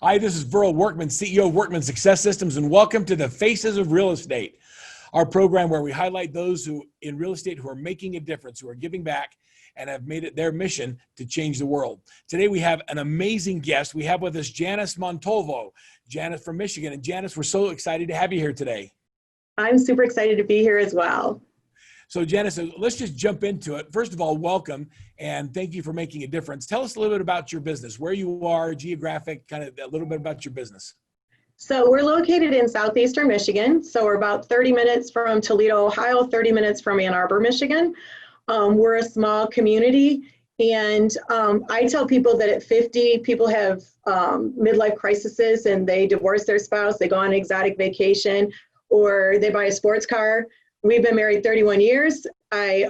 Hi, this is Verl Workman, CEO of Workman Success Systems, and welcome to the Faces of Real Estate, our program where we highlight those who in real estate who are making a difference, who are giving back, and have made it their mission to change the world. Today we have an amazing guest. We have with us Janis Montalvo, Janis from Michigan. And Janis, we're so excited to have you here today. I'm super excited to be here as well. So Janis, let's just jump into it. First of all, welcome, and thank you for making a difference. Tell us a little bit about your business, where you are, geographic, kind of a little bit about your business. So we're located in southeastern Michigan. So we're about 30 minutes from Toledo, Ohio, 30 minutes from Ann Arbor, Michigan. We're a small community, and I tell people that at 50, people have midlife crises and they divorce their spouse, they go on an exotic vacation, or they buy a sports car. We've been married 31 years. I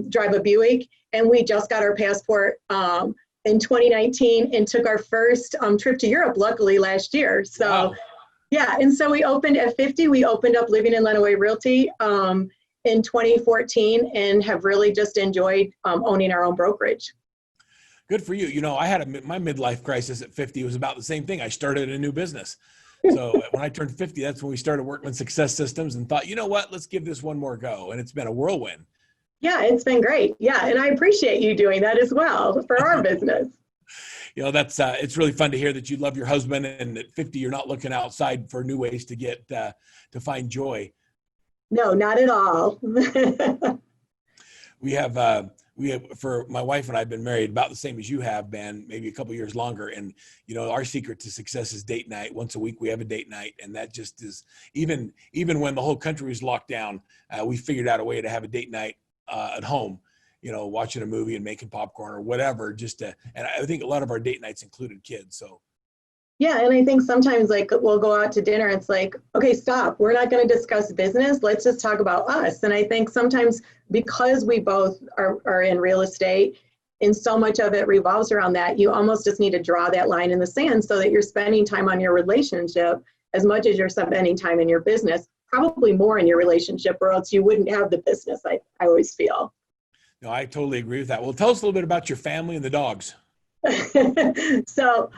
drive a Buick, and we just got our passport in 2019 and took our first trip to Europe, luckily, last year. So, wow. Yeah, and so we opened at 50. We opened up Living in Lenawee Realty in 2014 and have really just enjoyed owning our own brokerage. Good for you. You know, I had my midlife crisis at 50. It was about the same thing. I started a new business. So when I turned 50, that's when we started Workman Success Systems and thought, you know what, let's give this one more go. And it's been a whirlwind. Yeah, it's been great. Yeah, and I appreciate you doing that as well for our business. You know, that's it's really fun to hear that you love your husband, and at 50, you're not looking outside for new ways to get to find joy. No, not at all. We have, for my wife and I have been married about the same as you have been, maybe a couple of years longer. And, you know, our secret to success is date night. Once a week, we have a date night. And that just is, even when the whole country was locked down, we figured out a way to have a date night at home, you know, watching a movie and making popcorn or whatever, and I think a lot of our date nights included kids. So. Yeah, and I think sometimes like we'll go out to dinner, it's like, okay, stop. We're not going to discuss business. Let's just talk about us. And I think sometimes because we both are in real estate and so much of it revolves around that, you almost just need to draw that line in the sand so that you're spending time on your relationship as much as you're spending time in your business, probably more in your relationship, or else you wouldn't have the business, I always feel. No, I totally agree with that. Well, tell us a little bit about your family and the dogs. So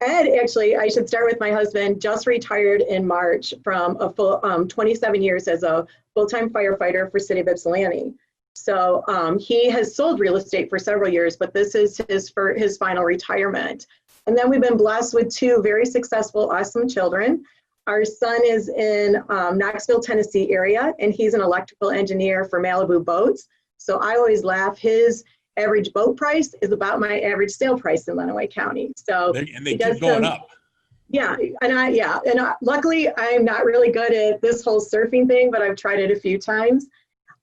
Ed, actually, I should start with my husband, just retired in March from a full 27 years as a full-time firefighter for City of Ypsilanti. So he has sold real estate for several years, but this is his final retirement. And then we've been blessed with two very successful, awesome children. Our son is in Knoxville, Tennessee area, and he's an electrical engineer for Malibu Boats. So I always laugh, his average boat price is about my average sale price in Lenawee County. So they keep going up. Yeah, and luckily I'm not really good at this whole surfing thing, but I've tried it a few times.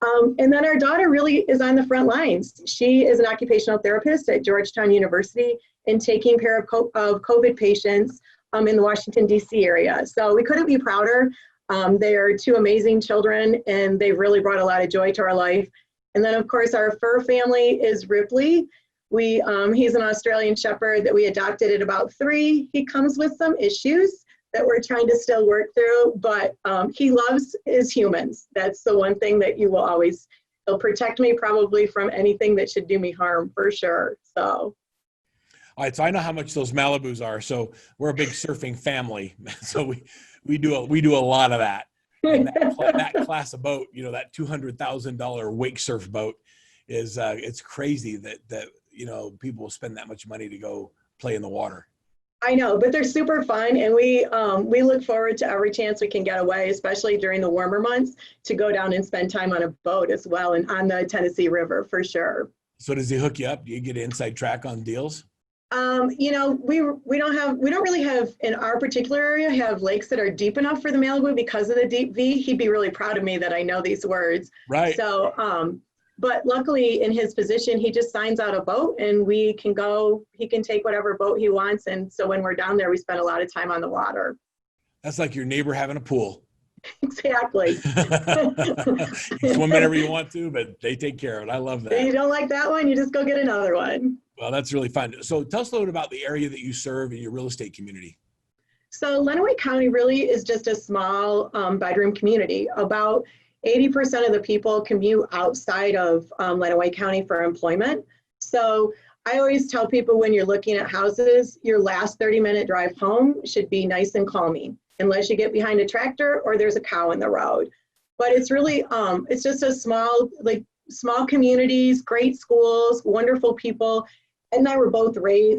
And then our daughter really is on the front lines. She is an occupational therapist at Georgetown University and taking care of COVID patients in the Washington, D.C. area. So we couldn't be prouder. They are two amazing children, and they've really brought a lot of joy to our life. And then, of course, our fur family is Ripley. He's an Australian Shepherd that we adopted at about 3. He comes with some issues that we're trying to still work through, but he loves his humans. That's the one thing that he'll protect me probably from anything that should do me harm, for sure. So. All right, so I know how much those Malibus are. So we're a big surfing family. So we do a lot of that. And that class of boat, you know, that $200,000 wake surf boat is it's crazy that you know, people will spend that much money to go play in the water. I know, but they're super fun, and we look forward to every chance we can get away, especially during the warmer months, to go down and spend time on a boat as well, and on the Tennessee River for sure. So does he hook you up? Do you get an inside track on deals? You know, we don't really have in our particular area have lakes that are deep enough for the Malibu because of the deep V. He'd be really proud of me that I know these words. Right. So, but luckily in his position, he just signs out a boat and he can take whatever boat he wants. And so when we're down there, we spend a lot of time on the water. That's like your neighbor having a pool. Exactly. You swim whenever you want to, but they take care of it. I love that. If you don't like that one, you just go get another one. Well, that's really fun. So tell us a little bit about the area that you serve in your real estate community. So Lenawee County really is just a small bedroom community. About 80% of the people commute outside of Lenawee County for employment. So I always tell people when you're looking at houses, your last 30-minute drive home should be nice and calming, unless you get behind a tractor or there's a cow in the road. But it's really, it's just a small, like small communities, great schools, wonderful people. Ed and I were both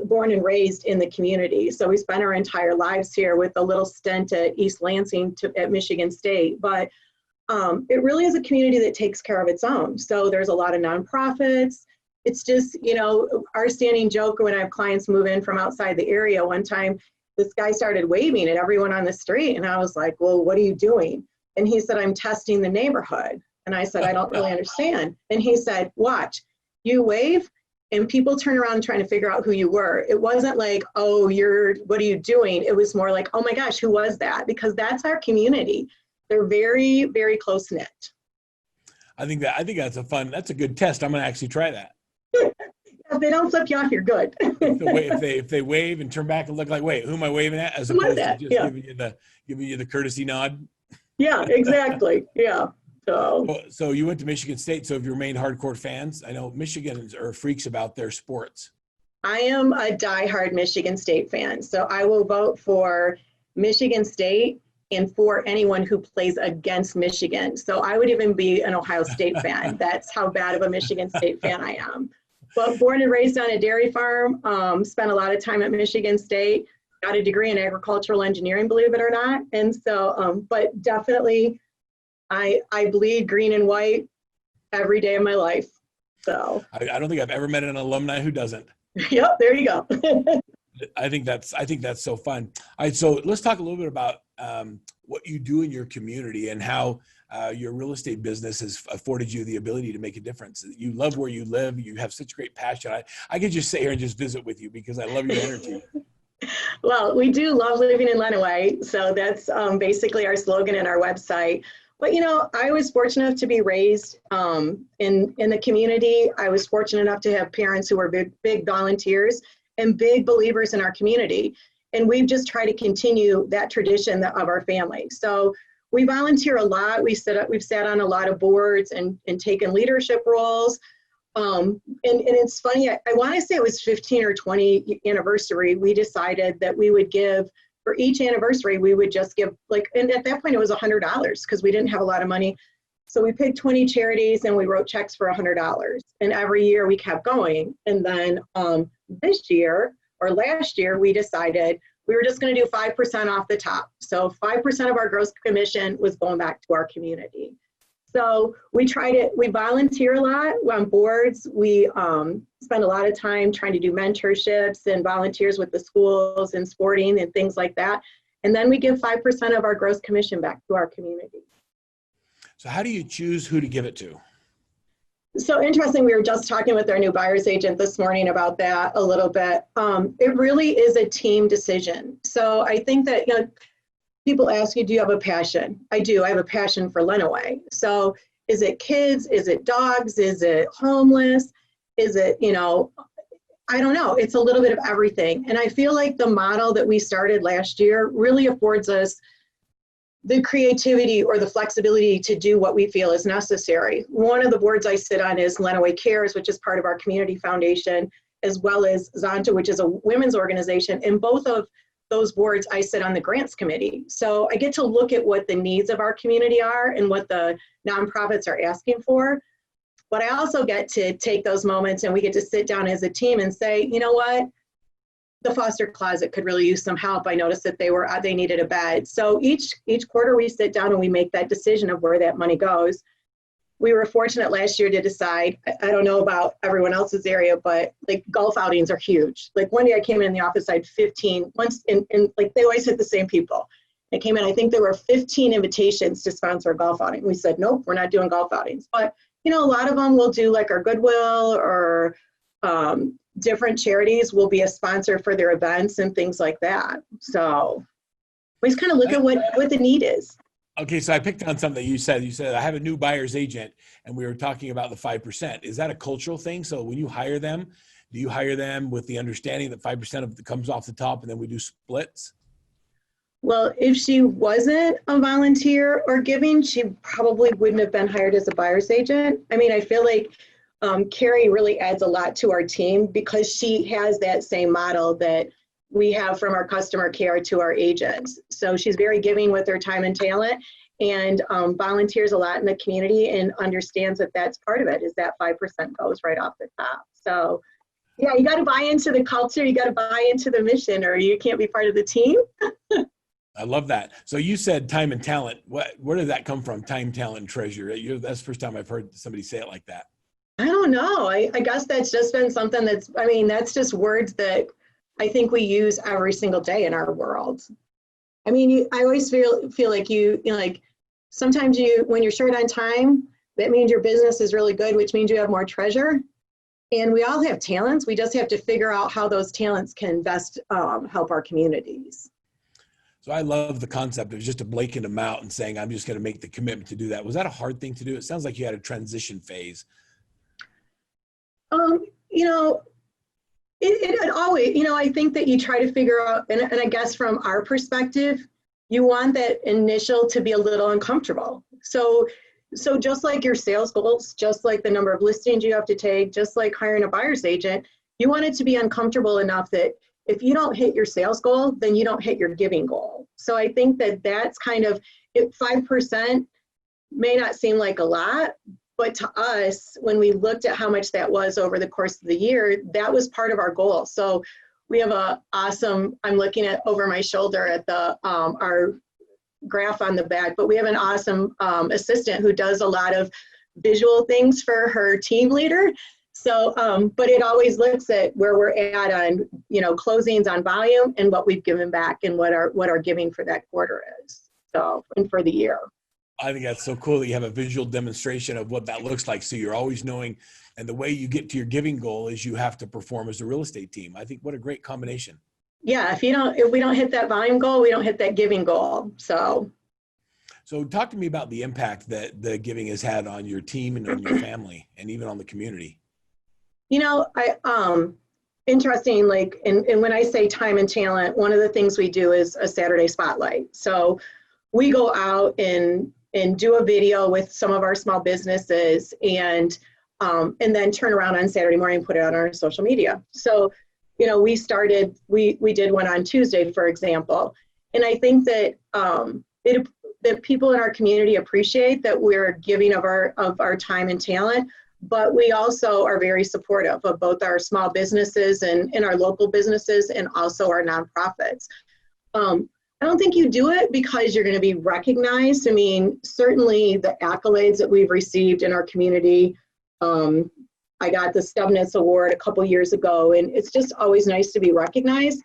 born and raised in the community. So we spent our entire lives here with a little stint at East Lansing at Michigan State. But it really is a community that takes care of its own. So there's a lot of nonprofits. It's just, you know, our standing joke when I have clients move in from outside the area. One time, this guy started waving at everyone on the street. And I was like, well, what are you doing? And he said, I'm testing the neighborhood. And I said, I don't really understand. And he said, watch, you wave and people turn around trying to figure out who you were. It wasn't like, oh, what are you doing? It was more like, oh my gosh, who was that? Because that's our community. They're very, very close knit. I think that's a good test. I'm going to actually try that. If they don't flip you off, you're good. if they wave and turn back and look like, wait, who am I waving at? As opposed to just giving you the courtesy nod. Yeah, exactly. Yeah. So you went to Michigan State. So have you remained hardcore fans? I know Michigans are freaks about their sports. I am a diehard Michigan State fan. So I will vote for Michigan State and for anyone who plays against Michigan. So I would even be an Ohio State fan. That's how bad of a Michigan State fan I am. But born and raised on a dairy farm, spent a lot of time at Michigan State, got a degree in agricultural engineering, believe it or not. And so, but definitely I bleed green and white every day of my life. So I don't think I've ever met an alumni who doesn't. Yep, there you go. I think that's so fun. All right, so let's talk a little bit about what you do in your community and how your real estate business has afforded you the ability to make a difference. You love where you live. You have such great passion. I could just sit here and just visit with you because I love your energy. Well, we do love living in Lenawee. So that's basically our slogan and our website. But, you know, I was fortunate enough to be raised in the community. I was fortunate enough to have parents who were big volunteers and big believers in our community. And we've just tried to continue that tradition of our family. So we volunteer a lot. We've sat on a lot of boards and taken leadership roles. And it's funny, I want to say it was 15 or 20 anniversary, we decided that we would give, for each anniversary, we would just give and at that point it was $100 because we didn't have a lot of money. So we picked 20 charities and we wrote checks for $100. And every year we kept going. And then this year or last year, we decided we were just going to do 5% off the top. So 5% of our gross commission was going back to our community. So we volunteer a lot on boards. We spend a lot of time trying to do mentorships and volunteers with the schools and sporting and things like that. And then we give 5% of our gross commission back to our community. So how do you choose who to give it to? So interesting, we were just talking with our new buyer's agent this morning about that a little bit. It really is a team decision. So I think that, you know, people ask you, do you have a passion? I do. I have a passion for Lenawee. So is it kids? Is it dogs? Is it homeless? Is it, you know, I don't know. It's a little bit of everything. And I feel like the model that we started last year really affords us the creativity or the flexibility to do what we feel is necessary. One of the boards I sit on is Lenawee Cares, which is part of our community foundation, as well as Zonta, which is a women's organization. And both of those boards, I sit on the grants committee. So I get to look at what the needs of our community are and what the nonprofits are asking for. But I also get to take those moments and we get to sit down as a team and say, you know what? The foster closet could really use some help. I noticed that they needed a bed. So each quarter we sit down and we make that decision of where that money goes. We were fortunate last year to decide, I don't know about everyone else's area, but like golf outings are huge. Like one day I came in the office, I had 15 once, and like they always hit the same people. I came in, I think there were 15 invitations to sponsor a golf outing. We said, nope, we're not doing golf outings. But you know, a lot of them will do like our Goodwill or different charities will be a sponsor for their events and things like that. So we just kind of look at what the need is. Okay, so I picked on something that you said. You said, I have a new buyer's agent, and we were talking about the 5%. Is that a cultural thing? So when you hire them, do you hire them with the understanding that 5% of it comes off the top and then we do splits? Well, if she wasn't a volunteer or giving, she probably wouldn't have been hired as a buyer's agent. I mean, I feel like Carrie really adds a lot to our team because she has that same model that we have from our customer care to our agents. So she's very giving with her time and talent, and volunteers a lot in the community and understands that that's part of it, is that 5% goes right off the top. So yeah, you got to buy into the culture, you got to buy into the mission, or you can't be part of the team. I love that. So you said time and talent. Where did that come from? Time, talent, and treasure. That's the first time I've heard somebody say it like that. I don't know. I guess that's just been something that's just words that I think we use every single day in our world. I mean, I always feel like like sometimes when you're short on time, that means your business is really good, which means you have more treasure. And we all have talents. We just have to figure out how those talents can best help our communities. So I love the concept of just blanking them out and saying, I'm just going to make the commitment to do that. Was that a hard thing to do? It sounds like you had a transition phase. You know, it always, I think that you try to figure out, and I guess from our perspective, you want that initial to be a little uncomfortable. So just like your sales goals, just like the number of listings you have to take, just like hiring a buyer's agent, you want it to be uncomfortable enough that if you don't hit your sales goal, then you don't hit your giving goal. So I think that that's kind of, 5% may not seem like a lot, but to us, when we looked at how much that was over the course of the year, that was part of our goal. So we have I'm looking at over my shoulder at our graph on the back, but we have an awesome assistant who does a lot of visual things for her team leader. So, but it always looks at where we're at on, closings on volume and what we've given back and what our giving for that quarter is. So, and for the year. I think that's so cool that you have a visual demonstration of what that looks like. So you're always knowing, and the way you get to your giving goal is you have to perform as a real estate team. I think what a great combination. Yeah, if we don't hit that volume goal, we don't hit that giving goal. So talk to me about the impact that the giving has had on your team and on your family and even on the community. Interesting, like, and when I say time and talent, one of the things we do is a Saturday spotlight. So we go out and do a video with some of our small businesses and then turn around on Saturday morning and put it on our social media. So, we did one on Tuesday, for example. And I think that that people in our community appreciate that we're giving of our time and talent, but we also are very supportive of both our small businesses and our local businesses and also our nonprofits. I don't think you do it because you're going to be recognized. I mean, certainly the accolades that we've received in our community. I got the Stubness Award a couple years ago, and it's just always nice to be recognized.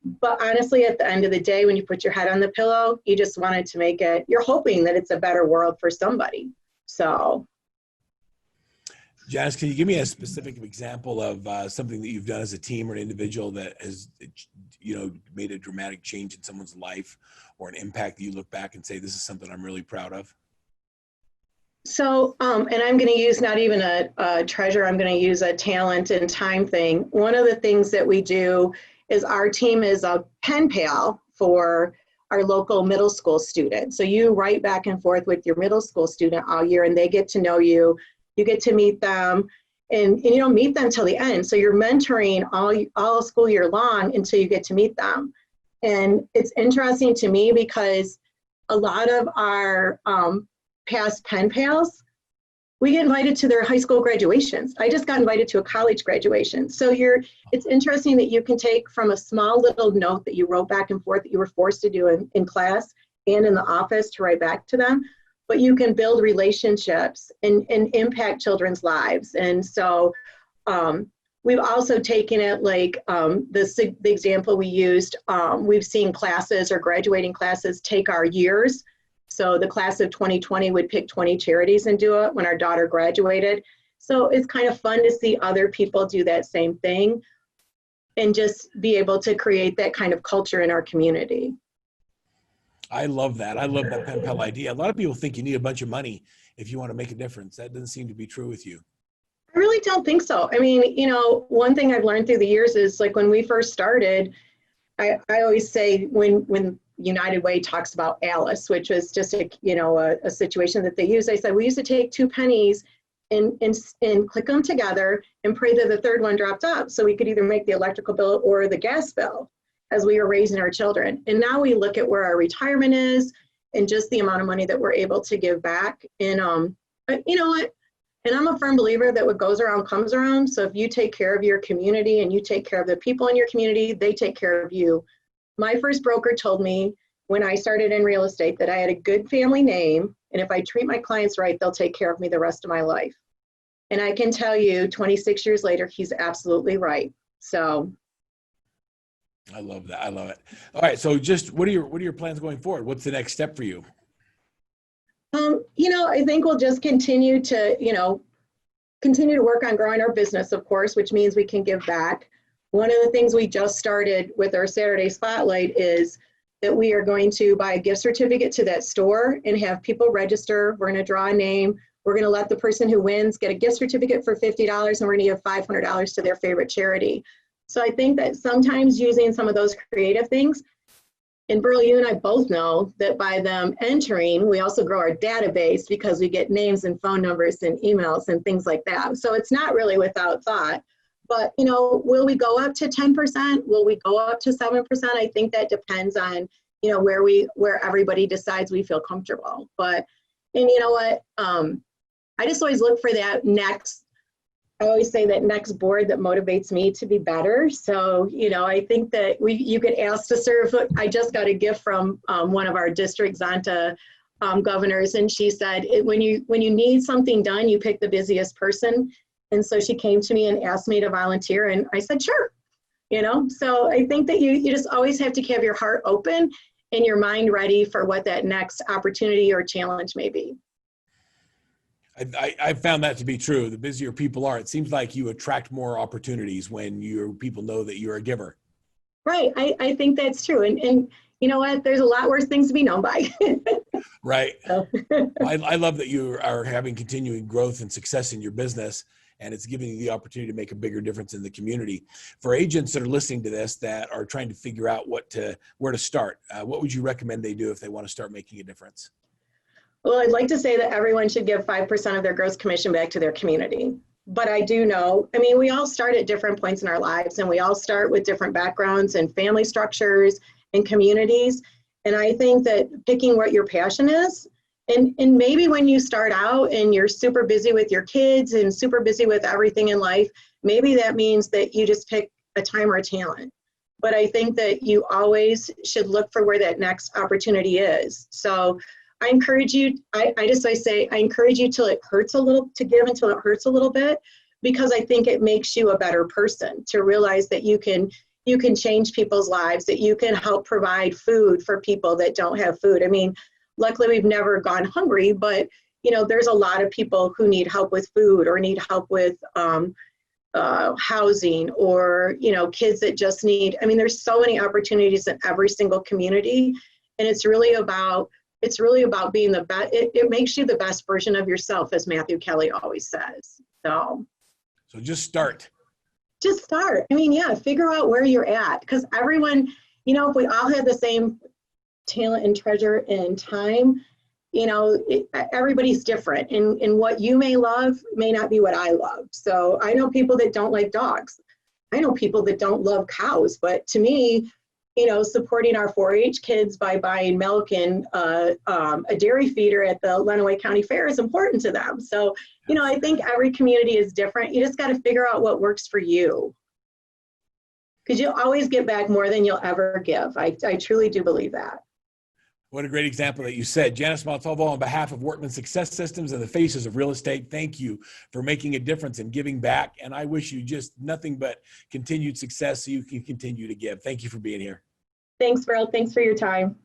But honestly, at the end of the day, when you put your head on the pillow, you just wanted to make it, you're hoping that it's a better world for somebody. So. Janice, can you give me a specific example of something that you've done as a team or an individual that has, made a dramatic change in someone's life or an impact that you look back and say, this is something I'm really proud of? So, and I'm going to use not even a treasure, I'm going to use a talent and time thing. One of the things that we do is our team is a pen pal for our local middle school students. So you write back and forth with your middle school student all year and they get to know you. You get to meet them and you don't meet them till the end. So you're mentoring all school year long until you get to meet them. And it's interesting to me because a lot of our past pen pals, we get invited to their high school graduations. I just got invited to a college graduation. So it's interesting that you can take from a small little note that you wrote back and forth that you were forced to do in class and in the office to write back to them, but you can build relationships and impact children's lives. And so we've also taken it like the example we used, we've seen classes or graduating classes take our years. So the class of 2020 would pick 20 charities and do it when our daughter graduated. So it's kind of fun to see other people do that same thing and just be able to create that kind of culture in our community. I love that. I love that pen pal idea. A lot of people think you need a bunch of money if you want to make a difference. That doesn't seem to be true with you. I really don't think so. I mean, one thing I've learned through the years is like when we first started, I always say when United Way talks about Alice, which was just a situation that they use. I said, we used to take 2 pennies and click them together and pray that the third one dropped up so we could either make the electrical bill or the gas bill as we were raising our children. And now we look at where our retirement is and just the amount of money that we're able to give back. And you know what? And I'm a firm believer that what goes around comes around. So if you take care of your community and you take care of the people in your community, they take care of you. My first broker told me when I started in real estate that I had a good family name, and if I treat my clients right, they'll take care of me the rest of my life. And I can tell you 26 years later, he's absolutely right. So I love that. I love it. All right. So just what are your plans going forward? What's the next step for you? You know, I think we'll just continue to work on growing our business, of course, which means we can give back. One of the things we just started with our Saturday Spotlight is that we are going to buy a gift certificate to that store and have people register. We're going to draw a name. We're going to let the person who wins get a gift certificate for $50, and we're going to give $500 to their favorite charity. So I think that sometimes using some of those creative things, and Burley, you and I both know that by them entering, we also grow our database because we get names and phone numbers and emails and things like that. So it's not really without thought. But, you know, will we go up to 10%? Will we go up to 7%? I think that depends on, you know, where everybody decides we feel comfortable. But, and you know what? I just always look for that next, I always say that next board that motivates me to be better. So, you know, I think that you get asked to serve. I just got a gift from one of our district Zonta governors, and she said, when you need something done, you pick the busiest person. And so she came to me and asked me to volunteer, and I said, sure. You know, so I think that you just always have to have your heart open and your mind ready for what that next opportunity or challenge may be. I found that to be true. The busier people are, it seems like you attract more opportunities when your people know that you're a giver. Right. I think that's true. And you know what? There's a lot worse things to be known by. Right. So. I love that you are having continuing growth and success in your business, and it's giving you the opportunity to make a bigger difference in the community. For agents that are listening to this that are trying to figure out where to start, what would you recommend they do if they want to start making a difference? Well, I'd like to say that everyone should give 5% of their gross commission back to their community. But I do know, I mean, we all start at different points in our lives, and we all start with different backgrounds and family structures and communities. And I think that picking what your passion is, and maybe when you start out and you're super busy with your kids and super busy with everything in life, maybe that means that you just pick a time or a talent. But I think that you always should look for where that next opportunity is. So I encourage you, I encourage you till it hurts a little, to give until it hurts a little bit, because I think it makes you a better person to realize that you can change people's lives, that you can help provide food for people that don't have food. I mean, luckily we've never gone hungry, but you know, there's a lot of people who need help with food or need help with housing, or, you know, kids that just need, I mean, there's so many opportunities in every single community. And it's really about being the best. It makes you the best version of yourself, as Matthew Kelly always says. So just start. Just start. I mean, yeah, figure out where you're at, because everyone, you know, if we all had the same talent and treasure and time, you know, everybody's different, and what you may love may not be what I love. So I know people that don't like dogs. I know people that don't love cows, but to me, you know, supporting our 4-H kids by buying milk and a dairy feeder at the Lenawee County Fair is important to them. So, you know, I think every community is different. You just got to figure out what works for you, because you'll always get back more than you'll ever give. I truly do believe that. What a great example that you said. Janice Montalvo, on behalf of Workman Success Systems and the Faces of Real Estate, thank you for making a difference and giving back. And I wish you just nothing but continued success so you can continue to give. Thank you for being here. Thanks, Earl. Thanks for your time.